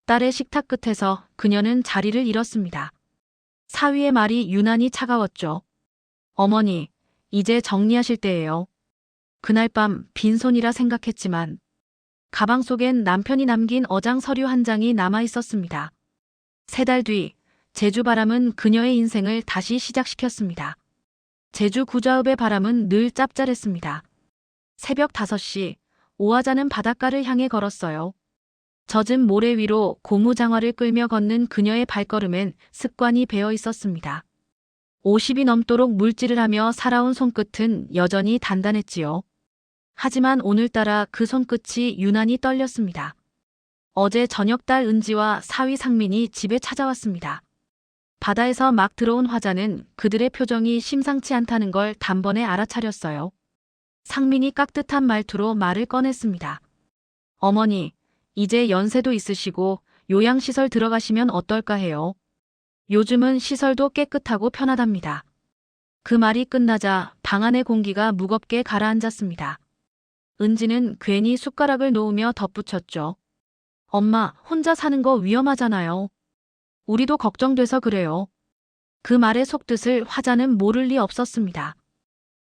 딸의 식탁 끝에서 그녀는 자리를 잃었습니다. 사위의 말이 유난히 차가웠죠. 어머니, 이제 정리하실 때예요. 그날 밤 빈손이라 생각했지만 가방 속엔 남편이 남긴 어장 서류 한 장이 남아 있었습니다. 3달 뒤 제주 바람은 그녀의 인생을 다시 시작시켰습니다. 제주 구좌읍의 바람은 늘 짭짤했습니다. 새벽 5시 오하자는 바닷가를 향해 걸었어요. 젖은 모래 위로 고무장화를 끌며 걷는 그녀의 발걸음엔 습관이 배어 있었습니다. 50이 넘도록 물질을 하며 살아온 손끝은 여전히 단단했지요. 하지만 오늘따라 그 손끝이 유난히 떨렸습니다. 어제 저녁 딸 은지와 사위 상민이 집에 찾아왔습니다. 바다에서 막 들어온 화자는 그들의 표정이 심상치 않다는 걸 단번에 알아차렸어요. 상민이 깍듯한 말투로 말을 꺼냈습니다. 어머니, 이제 연세도 있으시고 요양시설 들어가시면 어떨까 해요. 요즘은 시설도 깨끗하고 편하답니다. 그 말이 끝나자 방 안의 공기가 무겁게 가라앉았습니다. 은지는 괜히 숟가락을 놓으며 덧붙였죠. 엄마, 혼자 사는 거 위험하잖아요. 우리도 걱정돼서 그래요. 그 말의 속뜻을 화자는 모를 리 없었습니다.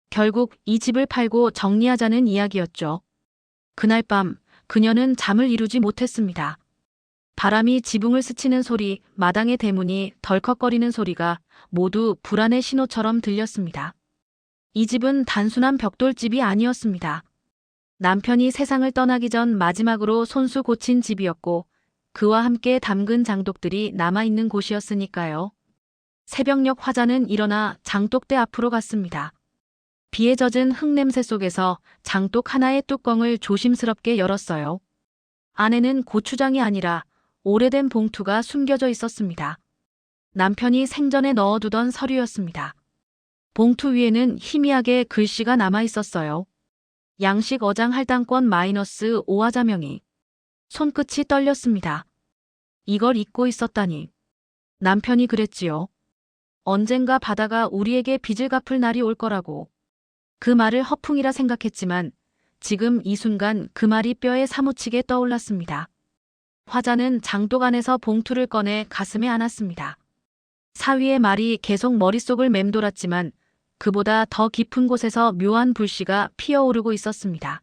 결국 이 집을 팔고 정리하자는 이야기였죠. 그날 밤 그녀는 잠을 이루지 못했습니다. 바람이 지붕을 스치는 소리, 마당의 대문이 덜컥거리는 소리가 모두 불안의 신호처럼 들렸습니다. 이 집은 단순한 벽돌집이 아니었습니다. 남편이 세상을 떠나기 전 마지막으로 손수 고친 집이었고 그와 함께 담근 장독들이 남아있는 곳이었으니까요. 새벽녘 화자는 일어나 장독대 앞으로 갔습니다. 비에 젖은 흙냄새 속에서 장독 하나의 뚜껑을 조심스럽게 열었어요. 안에는 고추장이 아니라 오래된 봉투가 숨겨져 있었습니다. 남편이 생전에 넣어두던 서류였습니다. 봉투 위에는 희미하게 글씨가 남아 있었어요. 양식 어장 할당권 -5화자 명의. 손끝이 떨렸습니다. 이걸 잊고 있었다니. 남편이 그랬지요. 언젠가 바다가 우리에게 빚을 갚을 날이 올 거라고. 그 말을 허풍이라 생각했지만 지금 이 순간 그 말이 뼈에 사무치게 떠올랐습니다. 화자는 장독 안에서 봉투를 꺼내 가슴에 안았습니다. 사위의 말이 계속 머릿속을 맴돌았지만 그보다 더 깊은 곳에서 묘한 불씨가 피어오르고 있었습니다.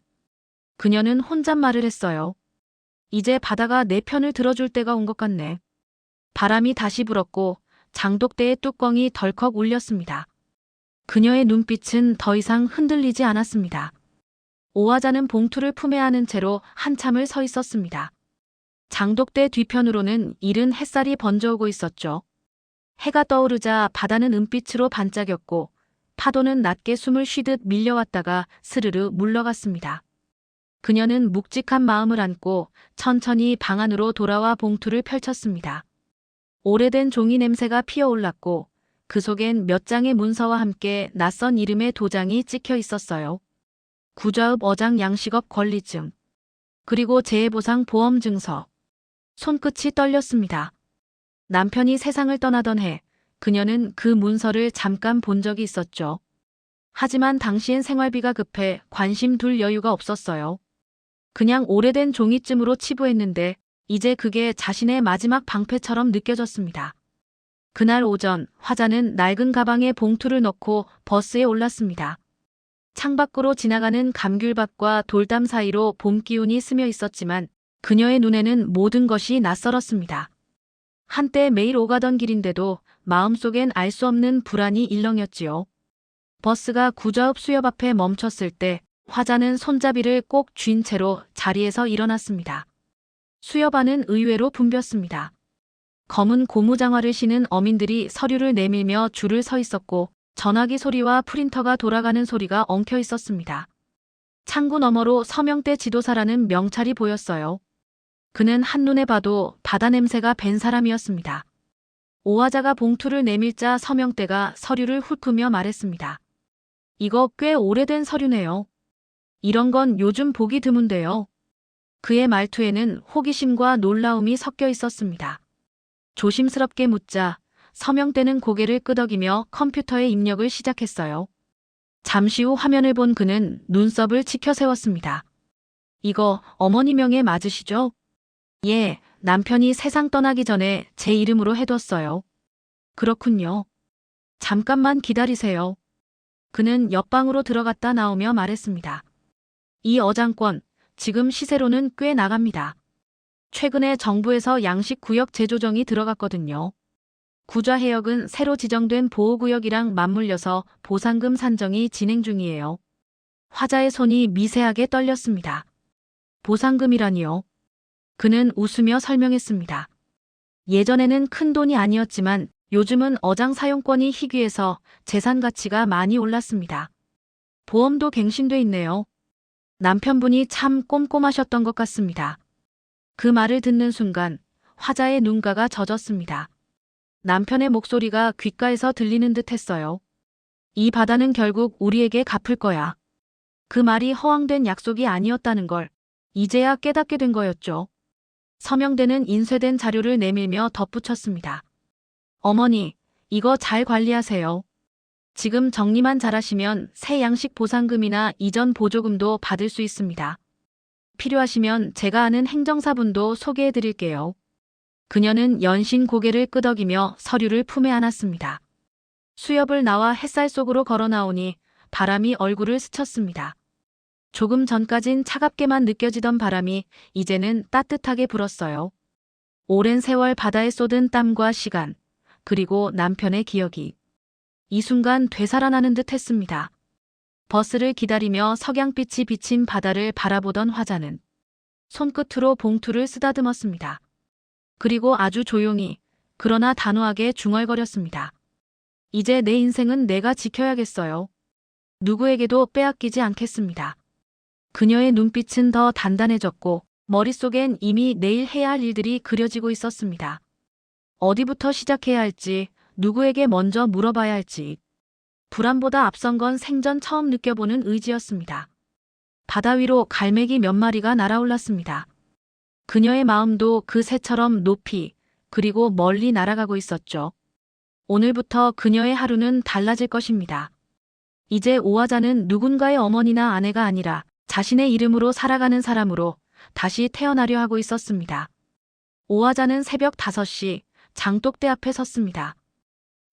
그녀는 혼잣말을 했어요. 이제 바다가 내 편을 들어줄 때가 온 것 같네. 바람이 다시 불었고 장독대의 뚜껑이 덜컥 울렸습니다. 그녀의 눈빛은 더 이상 흔들리지 않았습니다. 오하자는 봉투를 품에 안은 채로 한참을 서 있었습니다. 장독대 뒤편으로는 이른 햇살이 번져오고 있었죠. 해가 떠오르자 바다는 은빛으로 반짝였고 파도는 낮게 숨을 쉬듯 밀려왔다가 스르르 물러갔습니다. 그녀는 묵직한 마음을 안고 천천히 방 안으로 돌아와 봉투를 펼쳤습니다. 오래된 종이 냄새가 피어올랐고 그 속엔 몇 장의 문서와 함께 낯선 이름의 도장이 찍혀 있었어요. 구좌읍 어장 양식업 권리증, 그리고 재해보상 보험증서. 손끝이 떨렸습니다. 남편이 세상을 떠나던 해 그녀는 그 문서를 잠깐 본 적이 있었죠. 하지만 당시엔 생활비가 급해 관심 둘 여유가 없었어요. 그냥 오래된 종이쯤으로 치부했는데 이제 그게 자신의 마지막 방패처럼 느껴졌습니다. 그날 오전 화자는 낡은 가방에 봉투를 넣고 버스에 올랐습니다. 창밖으로 지나가는 감귤밭과 돌담 사이로 봄 기운이 스며 있었지만 그녀의 눈에는 모든 것이 낯설었습니다. 한때 매일 오가던 길인데도 마음속엔 알 수 없는 불안이 일렁였지요. 버스가 구좌읍 수협 앞에 멈췄을 때 화자는 손잡이를 꼭 쥔 채로 자리에서 일어났습니다. 수협 안은 의외로 붐볐습니다. 검은 고무장화를 신은 어민들이 서류를 내밀며 줄을 서 있었고 전화기 소리와 프린터가 돌아가는 소리가 엉켜 있었습니다. 창구 너머로 서명대 지도사라는 명찰이 보였어요. 그는 한눈에 봐도 바다 냄새가 밴 사람이었습니다. 오하자가 봉투를 내밀자 서명대가 서류를 훑으며 말했습니다. 이거 꽤 오래된 서류네요. 이런 건 요즘 보기 드문데요. 그의 말투에는 호기심과 놀라움이 섞여 있었습니다. 조심스럽게 묻자 서명대는 고개를 끄덕이며 컴퓨터에 입력을 시작했어요. 잠시 후 화면을 본 그는 눈썹을 치켜 세웠습니다. 이거 어머니 명예 맞으시죠? 예, 남편이 세상 떠나기 전에 제 이름으로 해뒀어요. 그렇군요. 잠깐만 기다리세요. 그는 옆방으로 들어갔다 나오며 말했습니다. 이 어장권, 지금 시세로는 꽤 나갑니다. 최근에 정부에서 양식구역 재조정이 들어갔거든요. 구좌해역은 새로 지정된 보호구역이랑 맞물려서 보상금 산정이 진행 중이에요. 화자의 손이 미세하게 떨렸습니다. 보상금이라니요? 그는 웃으며 설명했습니다. 예전에는 큰 돈이 아니었지만 요즘은 어장 사용권이 희귀해서 재산 가치가 많이 올랐습니다. 보험도 갱신돼 있네요. 남편분이 참 꼼꼼하셨던 것 같습니다. 그 말을 듣는 순간 화자의 눈가가 젖었습니다. 남편의 목소리가 귓가에서 들리는 듯 했어요. 이 바다는 결국 우리에게 갚을 거야. 그 말이 허황된 약속이 아니었다는 걸 이제야 깨닫게 된 거였죠. 서명대는 인쇄된 자료를 내밀며 덧붙였습니다. 어머니, 이거 잘 관리하세요. 지금 정리만 잘하시면 새 양식 보상금이나 이전 보조금도 받을 수 있습니다. 필요하시면 제가 아는 행정사분도 소개해 드릴게요. 그녀는 연신 고개를 끄덕이며 서류를 품에 안았습니다. 수협을 나와 햇살 속으로 걸어 나오니 바람이 얼굴을 스쳤습니다. 조금 전까진 차갑게만 느껴지던 바람이 이제는 따뜻하게 불었어요. 오랜 세월 바다에 쏟은 땀과 시간, 그리고 남편의 기억이 이 순간 되살아나는 듯 했습니다. 버스를 기다리며 석양빛이 비친 바다를 바라보던 화자는 손끝으로 봉투를 쓰다듬었습니다. 그리고 아주 조용히, 그러나 단호하게 중얼거렸습니다. 이제 내 인생은 내가 지켜야겠어요. 누구에게도 빼앗기지 않겠습니다. 그녀의 눈빛은 더 단단해졌고 머릿속엔 이미 내일 해야 할 일들이 그려지고 있었습니다. 어디부터 시작해야 할지, 누구에게 먼저 물어봐야 할지. 불안보다 앞선 건 생전 처음 느껴보는 의지였습니다. 바다 위로 갈매기 몇 마리가 날아올랐습니다. 그녀의 마음도 그 새처럼 높이, 그리고 멀리 날아가고 있었죠. 오늘부터 그녀의 하루는 달라질 것입니다. 이제 오화자는 누군가의 어머니나 아내가 아니라 자신의 이름으로 살아가는 사람으로 다시 태어나려 하고 있었습니다. 오화자는 새벽 5시 장독대 앞에 섰습니다.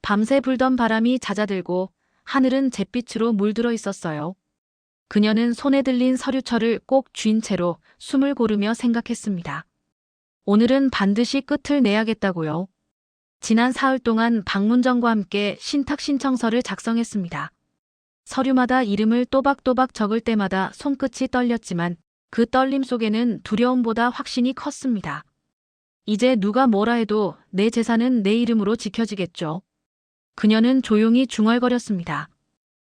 밤새 불던 바람이 잦아들고 하늘은 잿빛으로 물들어 있었어요. 그녀는 손에 들린 서류철을 꼭 쥔 채로 숨을 고르며 생각했습니다. 오늘은 반드시 끝을 내야겠다고요. 지난 사흘 동안 방문정과 함께 신탁 신청서를 작성했습니다. 서류마다 이름을 또박또박 적을 때마다 손끝이 떨렸지만 그 떨림 속에는 두려움보다 확신이 컸습니다. 이제 누가 뭐라 해도 내 재산은 내 이름으로 지켜지겠죠. 그녀는 조용히 중얼거렸습니다.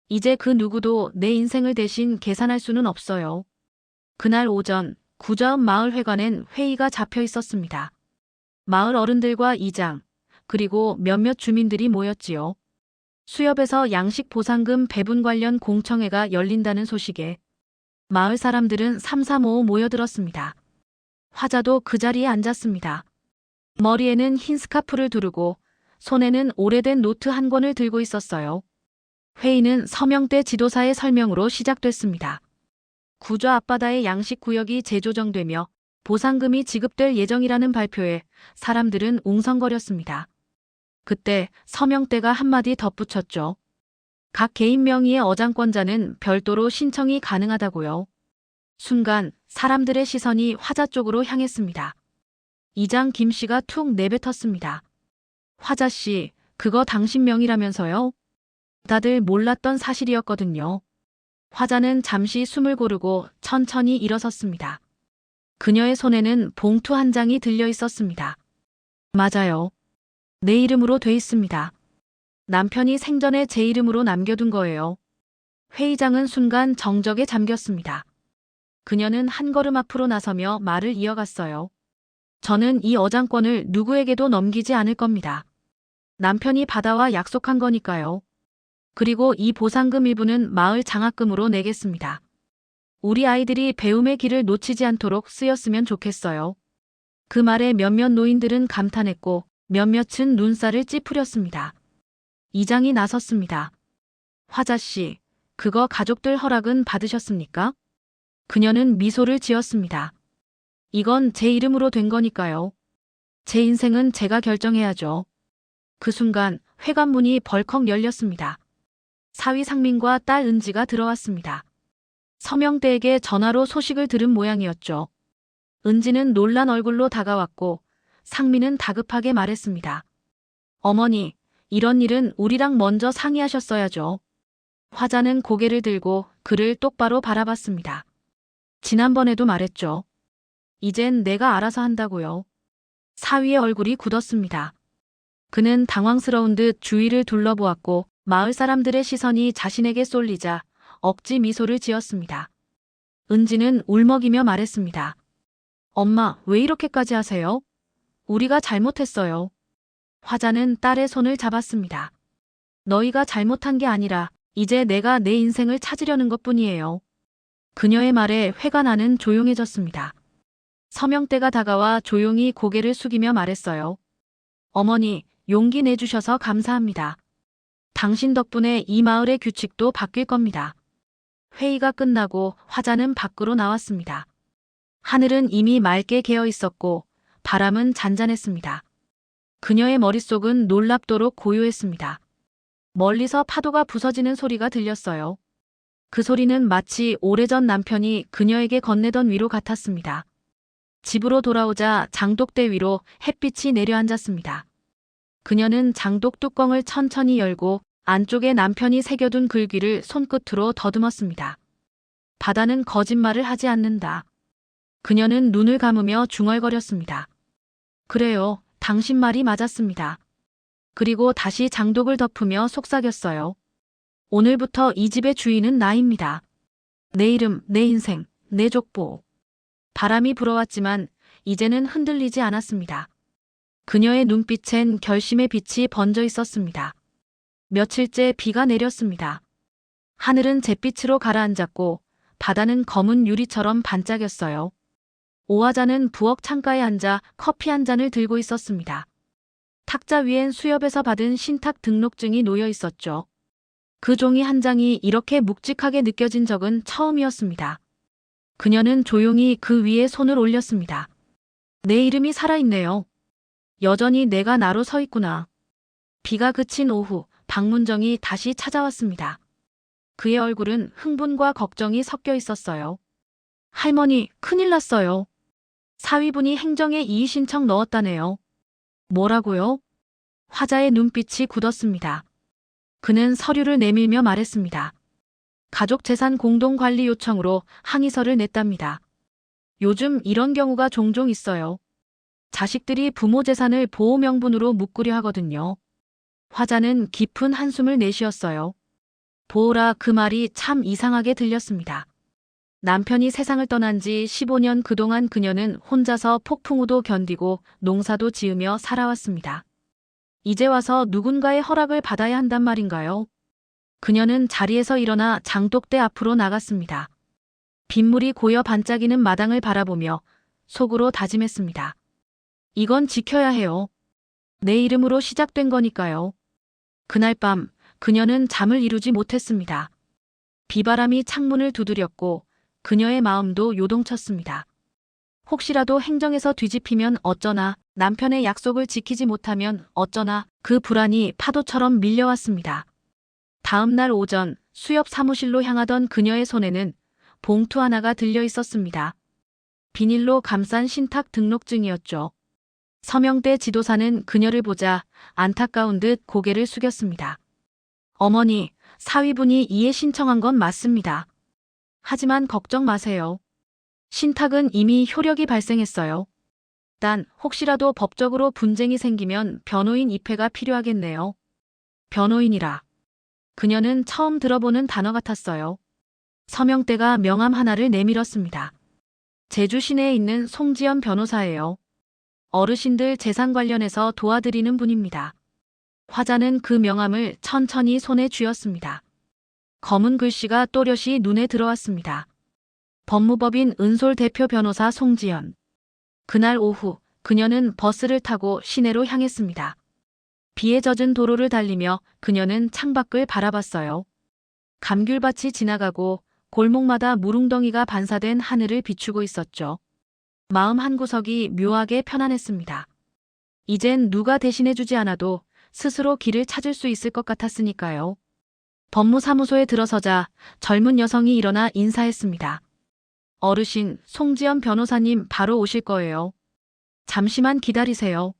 이제 그 누구도 내 인생을 대신 계산할 수는 없어요. 그날 오전 구좌읍 마을회관엔 회의가 잡혀 있었습니다. 마을 어른들과 이장, 그리고 몇몇 주민들이 모였지요. 수협에서 양식 보상금 배분 관련 공청회가 열린다는 소식에 마을 사람들은 삼삼오오 모여들었습니다. 화자도 그 자리에 앉았습니다. 머리에는 흰 스카프를 두르고 손에는 오래된 노트 한 권을 들고 있었어요. 회의는 서명대 지도사의 설명으로 시작됐습니다. 구좌 앞바다의 양식구역이 재조정되며 보상금이 지급될 예정이라는 발표에 사람들은 웅성거렸습니다. 그때 서명대가 한마디 덧붙였죠. 각 개인 명의의 어장권자는 별도로 신청이 가능하다고요. 순간 사람들의 시선이 화자 쪽으로 향했습니다. 이장 김 씨가 툭 내뱉었습니다. 화자 씨, 그거 당신 명의라면서요? 다들 몰랐던 사실이었거든요. 화자는 잠시 숨을 고르고 천천히 일어섰습니다. 그녀의 손에는 봉투 한 장이 들려 있었습니다. 맞아요. 내 이름으로 돼 있습니다. 남편이 생전에 제 이름으로 남겨둔 거예요. 회의장은 순간 정적에 잠겼습니다. 그녀는 한 걸음 앞으로 나서며 말을 이어갔어요. 저는 이 어장권을 누구에게도 넘기지 않을 겁니다. 남편이 바다와 약속한 거니까요. 그리고 이 보상금 일부는 마을 장학금으로 내겠습니다. 우리 아이들이 배움의 길을 놓치지 않도록 쓰였으면 좋겠어요. 그 말에 몇몇 노인들은 감탄했고 몇몇은 눈살을 찌푸렸습니다. 이장이 나섰습니다. 화자 씨, 그거 가족들 허락은 받으셨습니까? 그녀는 미소를 지었습니다. 이건 제 이름으로 된 거니까요. 제 인생은 제가 결정해야죠. 그 순간 회관문이 벌컥 열렸습니다. 사위 상민과 딸 은지가 들어왔습니다. 서명대에게 전화로 소식을 들은 모양이었죠. 은지는 놀란 얼굴로 다가왔고 상민은 다급하게 말했습니다. 어머니, 이런 일은 우리랑 먼저 상의하셨어야죠. 화자는 고개를 들고 그를 똑바로 바라봤습니다. 지난번에도 말했죠. 이젠 내가 알아서 한다고요. 사위의 얼굴이 굳었습니다. 그는 당황스러운 듯 주위를 둘러보았고 마을 사람들의 시선이 자신에게 쏠리자 억지 미소를 지었습니다. 은지는 울먹이며 말했습니다. 엄마, 왜 이렇게까지 하세요? 우리가 잘못했어요. 화자는 딸의 손을 잡았습니다. 너희가 잘못한 게 아니라 이제 내가 내 인생을 찾으려는 것뿐이에요. 그녀의 말에 회관안은 조용해졌습니다. 서명대가 다가와 조용히 고개를 숙이며 말했어요. 어머니, 용기 내주셔서 감사합니다. 당신 덕분에 이 마을의 규칙도 바뀔 겁니다. 회의가 끝나고 화자는 밖으로 나왔습니다. 하늘은 이미 맑게 개어 있었고 바람은 잔잔했습니다. 그녀의 머릿속은 놀랍도록 고요했습니다. 멀리서 파도가 부서지는 소리가 들렸어요. 그 소리는 마치 오래전 남편이 그녀에게 건네던 위로 같았습니다. 집으로 돌아오자 장독대 위로 햇빛이 내려앉았습니다. 그녀는 장독 뚜껑을 천천히 열고 안쪽에 남편이 새겨둔 글귀를 손끝으로 더듬었습니다. 바다는 거짓말을 하지 않는다. 그녀는 눈을 감으며 중얼거렸습니다. 그래요, 당신 말이 맞았습니다. 그리고 다시 장독을 덮으며 속삭였어요. 오늘부터 이 집의 주인은 나입니다. 내 이름, 내 인생, 내 족보. 바람이 불어왔지만 이제는 흔들리지 않았습니다. 그녀의 눈빛엔 결심의 빛이 번져 있었습니다. 며칠째 비가 내렸습니다. 하늘은 잿빛으로 가라앉았고 바다는 검은 유리처럼 반짝였어요. 오화자는 부엌 창가에 앉아 커피 한 잔을 들고 있었습니다. 탁자 위엔 수협에서 받은 신탁 등록증이 놓여 있었죠. 그 종이 한 장이 이렇게 묵직하게 느껴진 적은 처음이었습니다. 그녀는 조용히 그 위에 손을 올렸습니다. 내 이름이 살아있네요. 여전히 내가 나로 서 있구나. 비가 그친 오후, 박문정이 다시 찾아왔습니다. 그의 얼굴은 흥분과 걱정이 섞여 있었어요. 할머니, 큰일 났어요. 사위분이 행정에 이의 신청 넣었다네요. 뭐라고요? 화자의 눈빛이 굳었습니다. 그는 서류를 내밀며 말했습니다. 가족재산 공동관리 요청으로 항의서를 냈답니다. 요즘 이런 경우가 종종 있어요. 자식들이 부모 재산을 보호 명분으로 묶으려 하거든요. 화자는 깊은 한숨을 내쉬었어요. 보호라 그 말이 참 이상하게 들렸습니다. 남편이 세상을 떠난 지 15년 그동안 그녀는 혼자서 폭풍우도 견디고 농사도 지으며 살아왔습니다. 이제 와서 누군가의 허락을 받아야 한단 말인가요? 그녀는 자리에서 일어나 장독대 앞으로 나갔습니다. 빗물이 고여 반짝이는 마당을 바라보며 속으로 다짐했습니다. 이건 지켜야 해요. 내 이름으로 시작된 거니까요. 그날 밤 그녀는 잠을 이루지 못했습니다. 비바람이 창문을 두드렸고 그녀의 마음도 요동쳤습니다. 혹시라도 행정에서 뒤집히면 어쩌나, 남편의 약속을 지키지 못하면 어쩌나, 그 불안이 파도처럼 밀려왔습니다. 다음 날 오전 수협 사무실로 향하던 그녀의 손에는 봉투 하나가 들려 있었습니다. 비닐로 감싼 신탁 등록증이었죠. 서명대 지도사는 그녀를 보자 안타까운 듯 고개를 숙였습니다. 어머니, 사위분이 이해 신청한 건 맞습니다. 하지만 걱정 마세요. 신탁은 이미 효력이 발생했어요. 단 혹시라도 법적으로 분쟁이 생기면 변호인 입회가 필요하겠네요. 변호인이라. 그녀는 처음 들어보는 단어 같았어요. 서명대가 명함 하나를 내밀었습니다. 제주 시내에 있는 송지연 변호사예요. 어르신들 재산 관련해서 도와드리는 분입니다. 화자는 그 명함을 천천히 손에 쥐었습니다. 검은 글씨가 또렷이 눈에 들어왔습니다. 법무법인 은솔 대표 변호사 송지연. 그날 오후 그녀는 버스를 타고 시내로 향했습니다. 비에 젖은 도로를 달리며 그녀는 창밖을 바라봤어요. 감귤밭이 지나가고 골목마다 무릉덩이가 반사된 하늘을 비추고 있었죠. 마음 한구석이 묘하게 편안했습니다. 이젠 누가 대신해주지 않아도 스스로 길을 찾을 수 있을 것 같았으니까요. 법무사무소에 들어서자 젊은 여성이 일어나 인사했습니다. 어르신, 송지연 변호사님 바로 오실 거예요. 잠시만 기다리세요.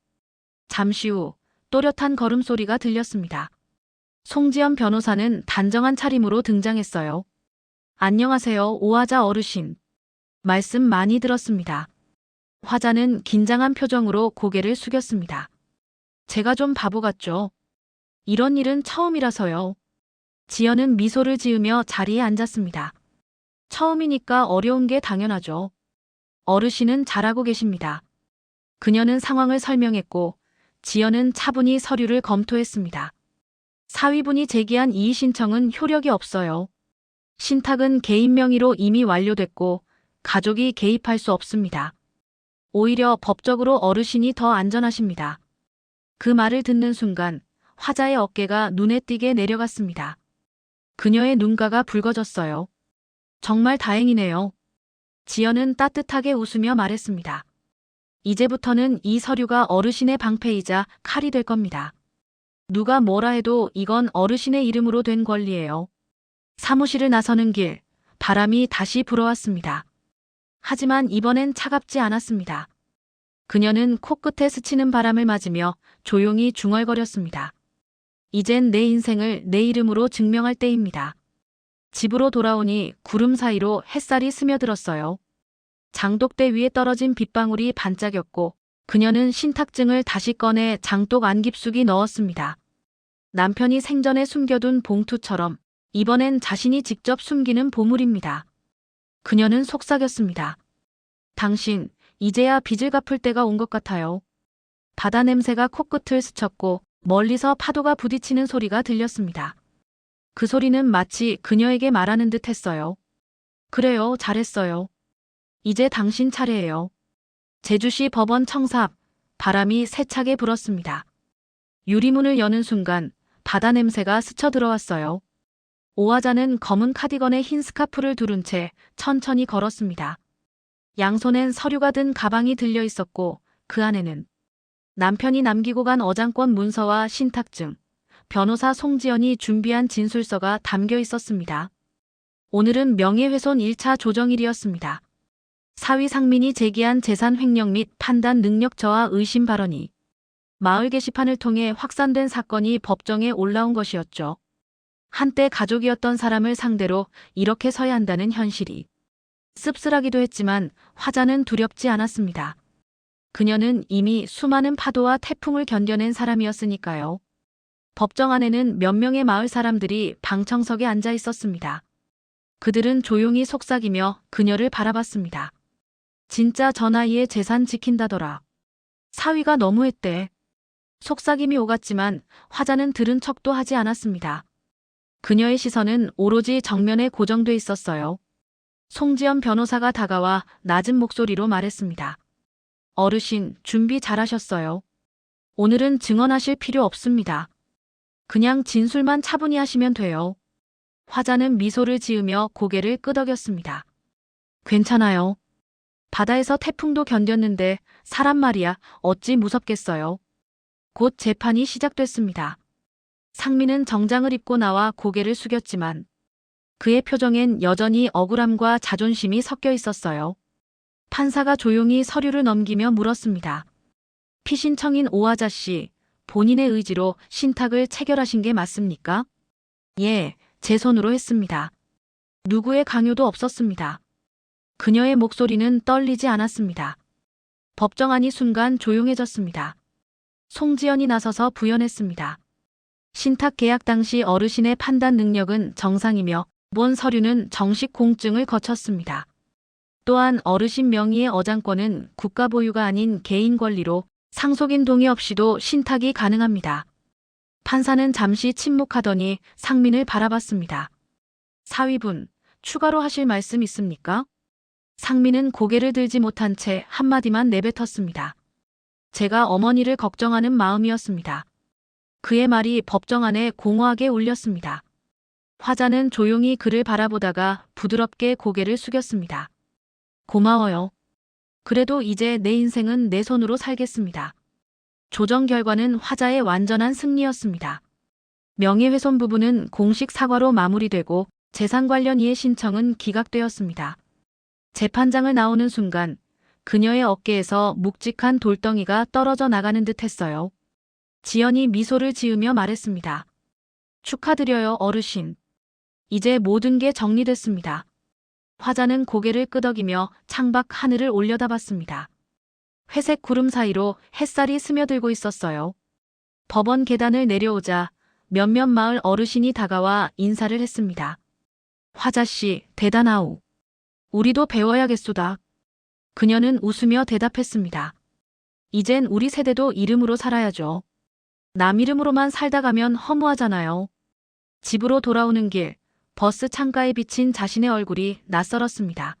잠시 후 또렷한 걸음소리가 들렸습니다. 송지연 변호사는 단정한 차림으로 등장했어요. 안녕하세요, 오하자 어르신. 말씀 많이 들었습니다. 화자는 긴장한 표정으로 고개를 숙였습니다. 제가 좀 바보 같죠? 이런 일은 처음이라서요. 지연은 미소를 지으며 자리에 앉았습니다. 처음이니까 어려운 게 당연하죠. 어르신은 잘하고 계십니다. 그녀는 상황을 설명했고 지연은 차분히 서류를 검토했습니다. 사위분이 제기한 이의 신청은 효력이 없어요. 신탁은 개인 명의로 이미 완료됐고 가족이 개입할 수 없습니다. 오히려 법적으로 어르신이 더 안전하십니다. 그 말을 듣는 순간 화자의 어깨가 눈에 띄게 내려갔습니다. 그녀의 눈가가 붉어졌어요. 정말 다행이네요. 지연은 따뜻하게 웃으며 말했습니다. 이제부터는 이 서류가 어르신의 방패이자 칼이 될 겁니다. 누가 뭐라 해도 이건 어르신의 이름으로 된 권리예요. 사무실을 나서는 길, 바람이 다시 불어왔습니다. 하지만 이번엔 차갑지 않았습니다. 그녀는 코끝에 스치는 바람을 맞으며 조용히 중얼거렸습니다. 이젠 내 인생을 내 이름으로 증명할 때입니다. 집으로 돌아오니 구름 사이로 햇살이 스며들었어요. 장독대 위에 떨어진 빗방울이 반짝였고 그녀는 신탁증을 다시 꺼내 장독 안 깊숙이 넣었습니다. 남편이 생전에 숨겨둔 봉투처럼 이번엔 자신이 직접 숨기는 보물입니다. 그녀는 속삭였습니다. 당신, 이제야 빚을 갚을 때가 온 것 같아요. 바다 냄새가 코끝을 스쳤고 멀리서 파도가 부딪히는 소리가 들렸습니다. 그 소리는 마치 그녀에게 말하는 듯 했어요. 그래요, 잘했어요. 이제 당신 차례예요. 제주시 법원 청사 앞 바람이 세차게 불었습니다. 유리문을 여는 순간 바다 냄새가 스쳐 들어왔어요. 오하자는 검은 카디건에 흰 스카프를 두른 채 천천히 걸었습니다. 양손엔 서류가 든 가방이 들려 있었고 그 안에는 남편이 남기고 간 어장권 문서와 신탁증, 변호사 송지연이 준비한 진술서가 담겨 있었습니다. 오늘은 명예훼손 1차 조정일이었습니다. 사위 상민이 제기한 재산 횡령 및 판단 능력 저하 의심 발언이 마을 게시판을 통해 확산된 사건이 법정에 올라온 것이었죠. 한때 가족이었던 사람을 상대로 이렇게 서야 한다는 현실이 씁쓸하기도 했지만 화자는 두렵지 않았습니다. 그녀는 이미 수많은 파도와 태풍을 견뎌낸 사람이었으니까요. 법정 안에는 몇 명의 마을 사람들이 방청석에 앉아 있었습니다. 그들은 조용히 속삭이며 그녀를 바라봤습니다. 진짜 저 나이에 재산 지킨다더라. 사위가 너무했대. 속삭임이 오갔지만 화자는 들은 척도 하지 않았습니다. 그녀의 시선은 오로지 정면에 고정돼 있었어요. 송지연 변호사가 다가와 낮은 목소리로 말했습니다. 어르신, 준비 잘하셨어요. 오늘은 증언하실 필요 없습니다. 그냥 진술만 차분히 하시면 돼요. 화자는 미소를 지으며 고개를 끄덕였습니다. 괜찮아요. 바다에서 태풍도 견뎠는데 사람 말이야 어찌 무섭겠어요. 곧 재판이 시작됐습니다. 상민은 정장을 입고 나와 고개를 숙였지만 그의 표정엔 여전히 억울함과 자존심이 섞여 있었어요. 판사가 조용히 서류를 넘기며 물었습니다. 피신청인 오하자 씨, 본인의 의지로 신탁을 체결하신 게 맞습니까? 예, 제 손으로 했습니다. 누구의 강요도 없었습니다. 그녀의 목소리는 떨리지 않았습니다. 법정 안이 순간 조용해졌습니다. 송지연이 나서서 부연했습니다. 신탁 계약 당시 어르신의 판단 능력은 정상이며 본 서류는 정식 공증을 거쳤습니다. 또한 어르신 명의의 어장권은 국가 보유가 아닌 개인 권리로 상속인 동의 없이도 신탁이 가능합니다. 판사는 잠시 침묵하더니 상민을 바라봤습니다. 사위분, 추가로 하실 말씀 있습니까? 상민은 고개를 들지 못한 채 한마디만 내뱉었습니다. 제가 어머니를 걱정하는 마음이었습니다. 그의 말이 법정 안에 공허하게 울렸습니다. 화자는 조용히 그를 바라보다가 부드럽게 고개를 숙였습니다. 고마워요. 그래도 이제 내 인생은 내 손으로 살겠습니다. 조정 결과는 화자의 완전한 승리였습니다. 명예훼손 부분은 공식 사과로 마무리되고 재산 관련 이해 신청은 기각되었습니다. 재판장을 나오는 순간 그녀의 어깨에서 묵직한 돌덩이가 떨어져 나가는 듯 했어요. 지연이 미소를 지으며 말했습니다. 축하드려요, 어르신. 이제 모든 게 정리됐습니다. 화자는 고개를 끄덕이며 창밖 하늘을 올려다봤습니다. 회색 구름 사이로 햇살이 스며들고 있었어요. 법원 계단을 내려오자 몇몇 마을 어르신이 다가와 인사를 했습니다. 화자씨, 대단하오. 우리도 배워야겠소다. 그녀는 웃으며 대답했습니다. 이젠 우리 세대도 이름으로 살아야죠. 남 이름으로만 살다 가면 허무하잖아요. 집으로 돌아오는 길, 버스 창가에 비친 자신의 얼굴이 낯설었습니다.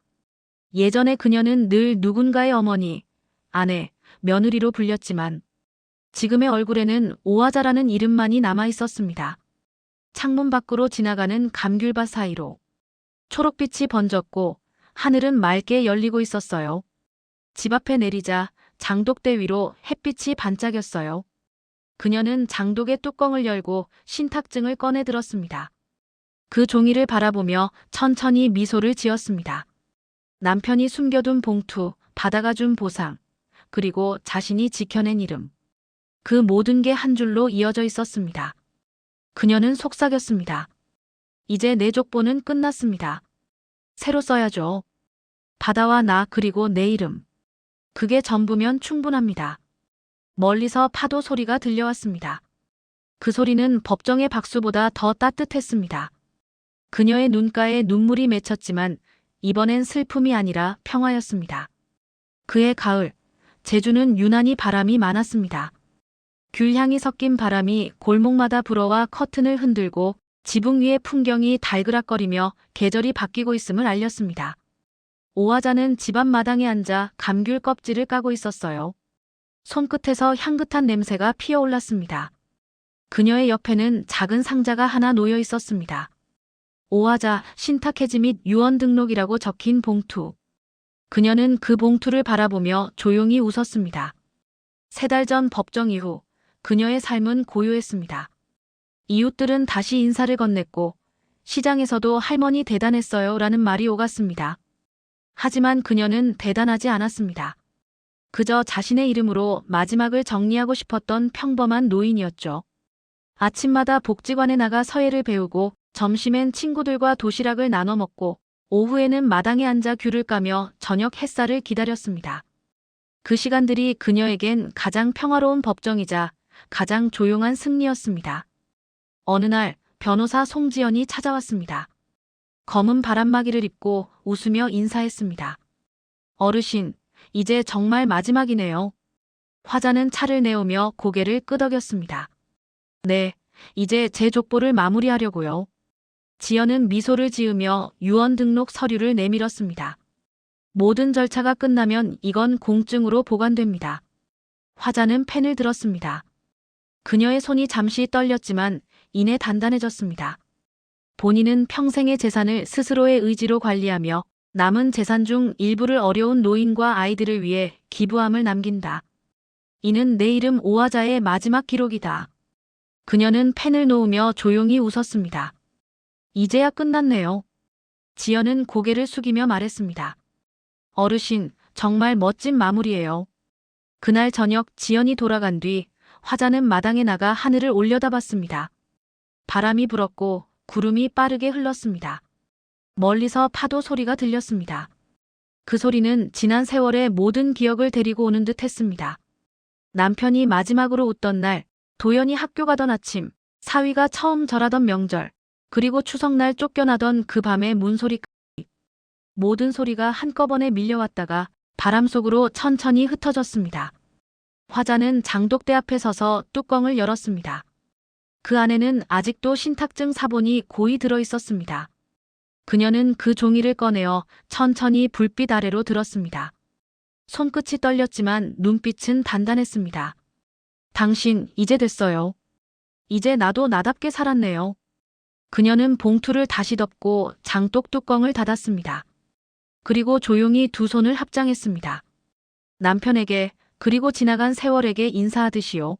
예전에 그녀는 늘 누군가의 어머니, 아내, 며느리로 불렸지만 지금의 얼굴에는 오화자라는 이름만이 남아 있었습니다. 창문 밖으로 지나가는 감귤밭 사이로 초록빛이 번졌고 하늘은 맑게 열리고 있었어요. 집 앞에 내리자 장독대 위로 햇빛이 반짝였어요. 그녀는 장독의 뚜껑을 열고 신탁증을 꺼내 들었습니다. 그 종이를 바라보며 천천히 미소를 지었습니다. 남편이 숨겨둔 봉투, 받아가 준 보상, 그리고 자신이 지켜낸 이름. 그 모든 게 한 줄로 이어져 있었습니다. 그녀는 속삭였습니다. 이제 내 족보는 끝났습니다. 새로 써야죠. 바다와 나 그리고 내 이름. 그게 전부면 충분합니다. 멀리서 파도 소리가 들려왔습니다. 그 소리는 법정의 박수보다 더 따뜻했습니다. 그녀의 눈가에 눈물이 맺혔지만 이번엔 슬픔이 아니라 평화였습니다. 그해 가을, 제주는 유난히 바람이 많았습니다. 귤향이 섞인 바람이 골목마다 불어와 커튼을 흔들고 지붕 위의 풍경이 달그락거리며 계절이 바뀌고 있음을 알렸습니다. 오화자는 집 앞 마당에 앉아 감귤 껍질을 까고 있었어요. 손끝에서 향긋한 냄새가 피어올랐습니다. 그녀의 옆에는 작은 상자가 하나 놓여 있었습니다. 오화자 신탁해지 및 유언 등록이라고 적힌 봉투. 그녀는 그 봉투를 바라보며 조용히 웃었습니다. 3달 전 법정 이후 그녀의 삶은 고요했습니다. 이웃들은 다시 인사를 건넸고 시장에서도 할머니 대단했어요 라는 말이 오갔습니다. 하지만 그녀는 대단하지 않았습니다. 그저 자신의 이름으로 마지막을 정리하고 싶었던 평범한 노인이었죠. 아침마다 복지관에 나가 서예를 배우고 점심엔 친구들과 도시락을 나눠 먹고 오후에는 마당에 앉아 귤을 까며 저녁 햇살을 기다렸습니다. 그 시간들이 그녀에겐 가장 평화로운 법정이자 가장 조용한 승리였습니다. 어느 날 변호사 송지연이 찾아왔습니다. 검은 바람막이를 입고 웃으며 인사했습니다. 어르신, 이제 정말 마지막이네요. 화자는 차를 내오며 고개를 끄덕였습니다. 네, 이제 제 족보를 마무리하려고요. 지연은 미소를 지으며 유언 등록 서류를 내밀었습니다. 모든 절차가 끝나면 이건 공증으로 보관됩니다. 화자는 펜을 들었습니다. 그녀의 손이 잠시 떨렸지만 이내 단단해졌습니다. 본인은 평생의 재산을 스스로의 의지로 관리하며 남은 재산 중 일부를 어려운 노인과 아이들을 위해 기부함을 남긴다. 이는 내 이름 오화자의 마지막 기록이다. 그녀는 펜을 놓으며 조용히 웃었습니다. 이제야 끝났네요. 지연은 고개를 숙이며 말했습니다. 어르신, 정말 멋진 마무리예요. 그날 저녁 지연이 돌아간 뒤 화자는 마당에 나가 하늘을 올려다봤습니다. 바람이 불었고 구름이 빠르게 흘렀습니다. 멀리서 파도 소리가 들렸습니다. 그 소리는 지난 세월의 모든 기억을 데리고 오는 듯 했습니다. 남편이 마지막으로 웃던 날, 도연이 학교 가던 아침, 사위가 처음 절하던 명절, 그리고 추석날 쫓겨나던 그 밤의 문소리까지 모든 소리가 한꺼번에 밀려왔다가 바람 속으로 천천히 흩어졌습니다. 화자는 장독대 앞에 서서 뚜껑을 열었습니다. 그 안에는 아직도 신탁증 사본이 고이 들어 있었습니다. 그녀는 그 종이를 꺼내어 천천히 불빛 아래로 들었습니다. 손끝이 떨렸지만 눈빛은 단단했습니다. 당신, 이제 됐어요. 이제 나도 나답게 살았네요. 그녀는 봉투를 다시 덮고 장독 뚜껑을 닫았습니다. 그리고 조용히 두 손을 합장했습니다. 남편에게 그리고 지나간 세월에게 인사하듯이요.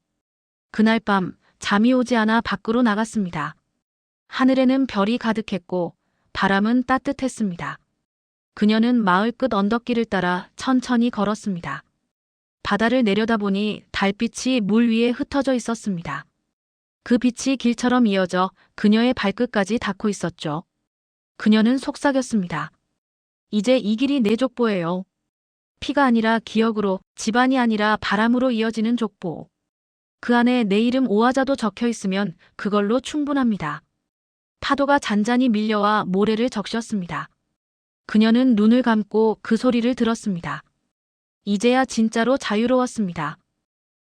그날 밤 잠이 오지 않아 밖으로 나갔습니다. 하늘에는 별이 가득했고 바람은 따뜻했습니다. 그녀는 마을 끝 언덕길을 따라 천천히 걸었습니다. 바다를 내려다보니 달빛이 물 위에 흩어져 있었습니다. 그 빛이 길처럼 이어져 그녀의 발끝까지 닿고 있었죠. 그녀는 속삭였습니다. 이제 이 길이 내 족보예요. 피가 아니라 기억으로, 집안이 아니라 바람으로 이어지는 족보. 그 안에 내 이름 오아자도 적혀 있으면 그걸로 충분합니다. 파도가 잔잔히 밀려와 모래를 적셨습니다. 그녀는 눈을 감고 그 소리를 들었습니다. 이제야 진짜로 자유로웠습니다.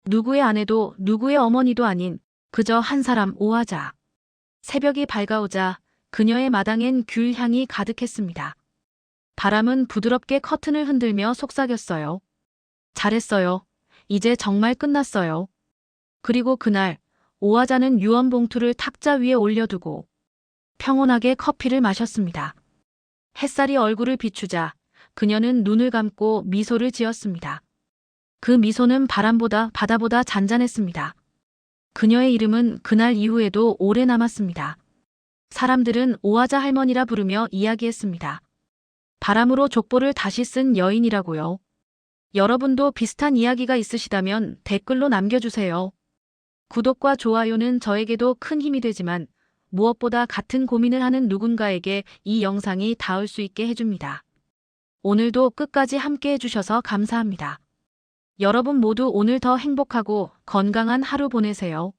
누구의 아내도 누구의 어머니도 아닌 그저 한 사람 오아자. 새벽이 밝아오자 그녀의 마당엔 귤 향이 가득했습니다. 바람은 부드럽게 커튼을 흔들며 속삭였어요. 잘했어요. 이제 정말 끝났어요. 그리고 그날 오아자는 유언 봉투를 탁자 위에 올려두고 평온하게 커피를 마셨습니다. 햇살이 얼굴을 비추자 그녀는 눈을 감고 미소를 지었습니다. 그 미소는 바람보다 바다보다 잔잔했습니다. 그녀의 이름은 그날 이후에도 오래 남았습니다. 사람들은 오아자 할머니라 부르며 이야기했습니다. 바람으로 족보를 다시 쓴 여인이라고요. 여러분도 비슷한 이야기가 있으시다면 댓글로 남겨주세요. 구독과 좋아요는 저에게도 큰 힘이 되지만 무엇보다 같은 고민을 하는 누군가에게 이 영상이 닿을 수 있게 해줍니다. 오늘도 끝까지 함께 해주셔서 감사합니다. 여러분 모두 오늘 더 행복하고 건강한 하루 보내세요.